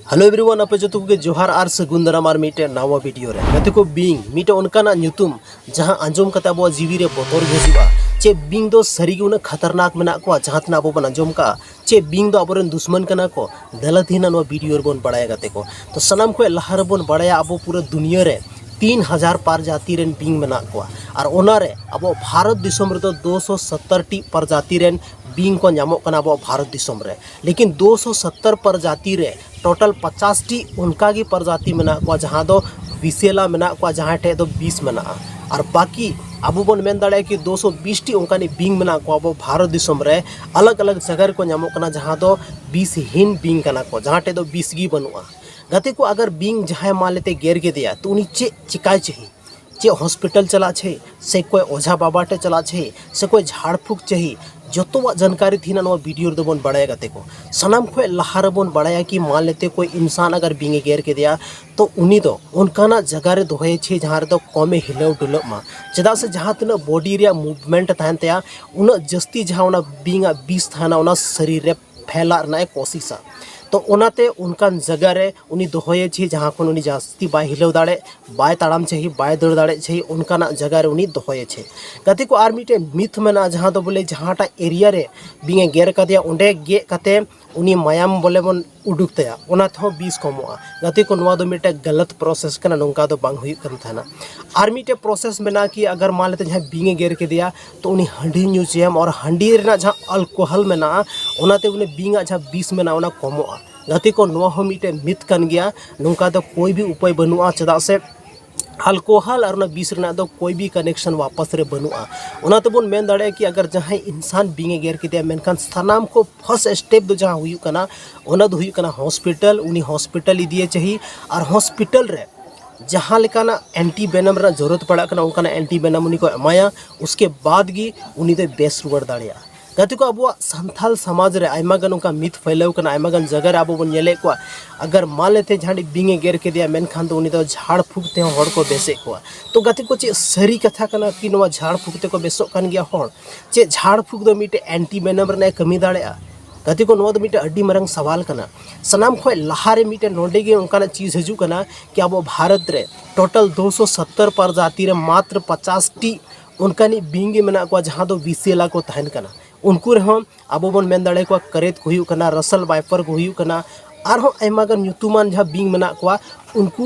Hello everyone आपे जो के जोहार आर सगुन दाराम आर मिटे नवा वीडियो रे गति को बिंग मिटे उनकाना ᱧᱩᱛᱩᱢ जहां आंजोम कते अब जीवी रे बोतर हिजुआ चे बिंग दो सरीगे उन खतरनाक मेना को जहां तना अब बन आंजोम का चे बिंग दो अबरन दुश्मन कना को दलथिना नो वीडियो रे बन बड़ाया गते को तो सनाम को लहार बन बड़ाया अब पूरा दुनिया रे 3000 प्रजाति रेन बिंग मेना को और ओनारे अब भारत दिसम रे 270 टी प्रजाति रेन बिंग को नामो कना अब भारत दिसम रे लेकिन 270 प्रजाति रे टोटल 50 टी उनका की प्रजाति मेना को जहां दो विसेला मेना को जहां ठे दो 20 मेना और बाकी अब बन मेन दाड़े कि 220 टी उनका बिंग मेना को अब भारत दिसम रे अलग अलग जगह को नामो कना जहां दो 20 हिन बिंग कना को जहां ठे दो 20 गी बनुआ गति को अगर बिंग जहां मान लेते गेर के दिया तो उनी चे चिकाय चाहिए चे हॉस्पिटल चला छे से कोई ओझा बाबा टे चला छे से कोई झाड़ फूक चाहिए जो जानकारी थी ना वीडियो तो बन बढ़ाया गते को सनाम को लहार बन बढ़ाया कि मान लेते कोई इंसान अगर बिंगे गेर के दिया तो उनी दो उनकाना जगह रे दोहे छे जहां रे दो कमे हिलाव डुलप मा चेदा से जहां तना बॉडी रे मूवमेंट थान तया उन जस्ती जहां उना बिंगा 20 थाना उना शरीर रे फैला रना कोशिशा तो उनाते उनकान जगह रे उनी दोहे छे जहां कोन उनी जास्ती बाय हिलाव दाड़े बाय ताड़ाम चाहिए बाय दौड़ दाड़े चाहिए उनकाना जगह रे उनी दोहे छे गति को आर मिटे मिथ मेना जहां दो बोले जहांटा एरिया रे बिंगे गेर कदिया उंडे गे कते उनी मायाम बोले बन उडुक तया उना थो 20 कमोआ गति को नवा दो मिटे गलत प्रोसेस कना नोंका दो बांग हुई कन थाना आर मिटे प्रोसेस मेना कि अगर मान लेते जहां बिंगे गेर के दिया तो उनी हंडी न्यूजियम और हंडी रेना जहां अल्कोहल मेना उनाते उनी बिंगा जहां 20 मेना उना कमोआ गति को नवा हो मिटे मिथ कन गया नोंका दो कोई भी उपाय बनुआ चदा से अल्कोहल और 20 रेना दो कोई भी कनेक्शन वापस रे बनुआ उना तो बन मेन दाड़े कि अगर जहां इंसान बिंगे गेर के दिया मेनखान सनाम को फर्स्ट स्टेप दो जहां हुई कना उना दो हुई कना हॉस्पिटल उनी हॉस्पिटल इदिए चाहिए और हॉस्पिटल रे जहां लेकाना एंटी वेनम रा जरूरत पड़ा कना उनकाना एंटी वेनम उनी को एमाया उसके बाद गी उनी दो बेस रुवर दाड़िया गति को अब संथाल समाज रे आयमागन उनका मिथ फैलाव कना आयमागन जगह रे अब बन नेले को अगर मान लेते झाड़ी बिंगे गेर के दिया मेनखान तो उनी दो झाड़ फूकते हर को बेसे को तो गति को चे सरी कथा कना कि नवा झाड़ फूकते को बेसो कन गया हर चे झाड़ फूक दो मिटे एंटी वेनम रे कमी दाड़ेआ गति को नवा दो मिटे अड्डी मरंग सवाल कना सनाम खो लहारे मिटे नोडे गे उनका चीज हजू कना कि अब भारत रे टोटल 270 प्रजाति रे मात्र 50 टी उनकानी बिंगे मेना को जहां दो विसेला को तहन कना उनको रहो अब बन मेन दाड़े को करेत को हुई कना रसल वाइपर को हुई कना आरो आयमागन ᱧᱩᱛᱩᱢᱟᱱ जहां बिंग मेना को उनको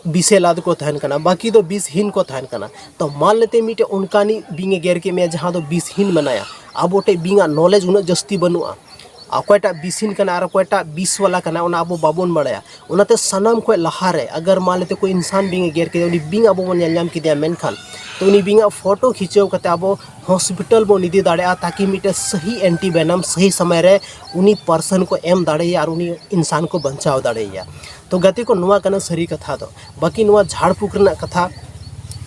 विसेलाद को तहन कना बाकी दो 20 हिन को तहन कना तो मान लेते मिटे उनकानी बिंगे गेर के में जहां दो 20 हिन मनाया अब ओटे बिंगा नॉलेज उन जस्ती बनुआ अकोयटा 20 हिन कना और अकोयटा 20 वाला कना उना अब बाबन बड़ाया उनाते सनाम को लहारे अगर मान लेते कोई इंसान बिंगे गेर के उनी बिंग अब बन नाम किदिया मेनखान तो उनी बिंगा फोटो खिंचाव कते अब हॉस्पिटल बन इदी दाड़े ताकि मिटे सही एंटी वेनम सही समय रे उनी पर्सन को एम दाड़े और उनी इंसान को बचाव दाड़े तो गति को नुआ कना सरी कथा दो बाकी नुआ झाड़ फूक रना कथा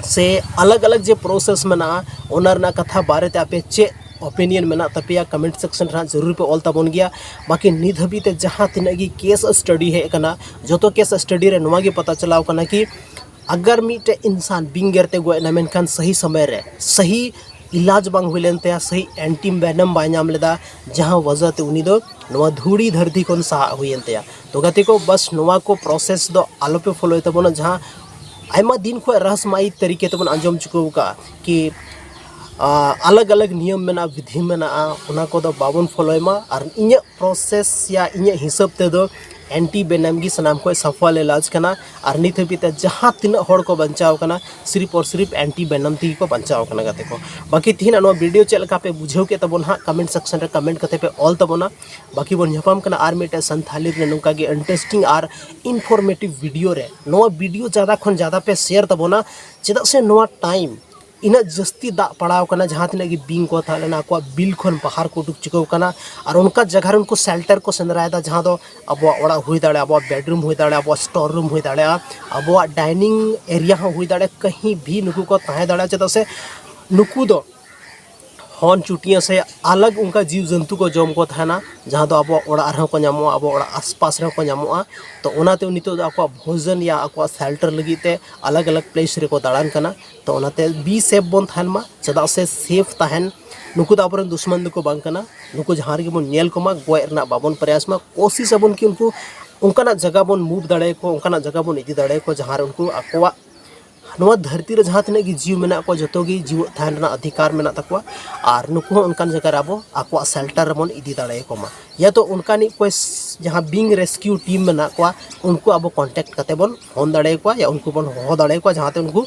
से अलग अलग जे प्रोसेस मेना ओनर ना कथा बारे ते आपे चे ओपिनियन मेना तपिया कमेंट सेक्शन रा जरूर पे ऑल तबन गया बाकी निध हबी ते जहां तिनगी केस स्टडी है कना जो केस स्टडी रे नुआ गे पता चलाव कना कि अगर मिटे इंसान बिंग गेरते गो ना मेनखान सही समय रे सही इलाज बांग हुई लेनते सही एंटी वेनम बाय नाम लेदा जहां वजह ते उनी दो नवा धूड़ी धरती कोन सा हुईनते तो गति को बस नवा को प्रोसेस दो आलो पे फॉलो तबन जहां आयमा दिन को रहस्यमयी तरीके तबन अंजम चुको का कि अलग अलग नियम मेना विधि मेना उना को दो बाबन फॉलोयमा और इन्या प्रोसेस या इन्या हिसाब ते दो एंटी वेनम की सनाम को सफल इलाज कना और नित हबीते जहां तीन हड़ को बचाव कना सिर्फ और सिर्फ एंटी वेनम ती को बचाव कना गते को बाकी तीन नो वीडियो चल का पे बुझेव के तबन हा कमेंट सेक्शन रे कमेंट कते पे ऑल तबना बाकी बन झपाम कना आर मेटे संथाली रे नुका के इंटरेस्टिंग और इनफॉर्मेटिव वीडियो रे नो वीडियो ज्यादा खन ज्यादा पे शेयर तबना चेदा से नो टाइम इना जस्ती दा पड़ाव कना जहां तिना की बिंग को थालेना को बिल खन बाहर को उडुक चिको कना और उनका जगह उनको शेल्टर को सेंदरायदा जहां दो अब ओड़ा हुई दाड़े अब बेडरूम हुई दाड़े अब स्टोर रूम हुई दाड़े अब डाइनिंग एरिया हुई दाड़े कहीं भी नुकु को ताहे दाड़े चेदा से नुकु दो हॉर्न चुटिया से अलग उनका जीव जंतु को जम को थाना जहां दो अब ओड़ा रह को नामो अब ओड़ा आसपास रह को नामो तो उनाते उनितो आपको भोजन या आपको शेल्टर लगीते अलग अलग प्लेस रे को दाड़ान कना तो उनाते बी सेफ बन थान मा चदा से सेफ ताहन नुकु दा अपन दुश्मन को बांग कना नुकु जहां रे बन नेल को मा गोय रना बाबन प्रयास मा कोशिश अबन कि उनको उनकाना जगह बन मूव दाड़े को उनकाना जगह बन इदी दाड़े को जहाँ उनको आकोआ नवा धरती रे जहाँ तने जीव मेना को जतो गी जीव थान रना अधिकार मेना तकवा और नुकु उनकान जगह आबो आकोआ सेल्टर बन इदी दाड़े को मा या तो उनकानी कोई जहाँ बिंग रेस्क्यू टीम मेना को उनको आबो कांटेक्ट करते बन फोन दाड़े को या उनको बन हो दाड़े को जहाँ ते उनको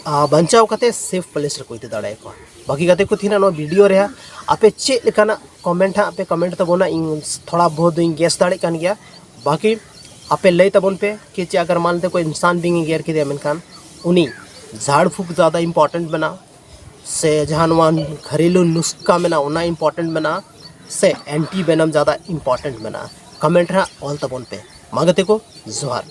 बचाव करते सेफ प्लेस रे को इदी दाड़े को बाकी कते को थीना नो वीडियो रे आपे चे लेकाना कमेंट हा आपे कमेंट तबोना इन थोड़ा बहुत इन गेस दाड़े कान गया बाकी आपे लय तबन पे कि चे अगर मानते कोई इंसान बिंग गेर के मेनखान उनी झाड़ फूक ज़्यादा इंपॉर्टेंट बना से जहाँ घरेलू नुस्खा में ना इंपॉर्टेंट बना से एंटी वेनम ज़्यादा इंपॉर्टेंट बना कमेंट रहा ऑल तबन पे मांगते को जोहार।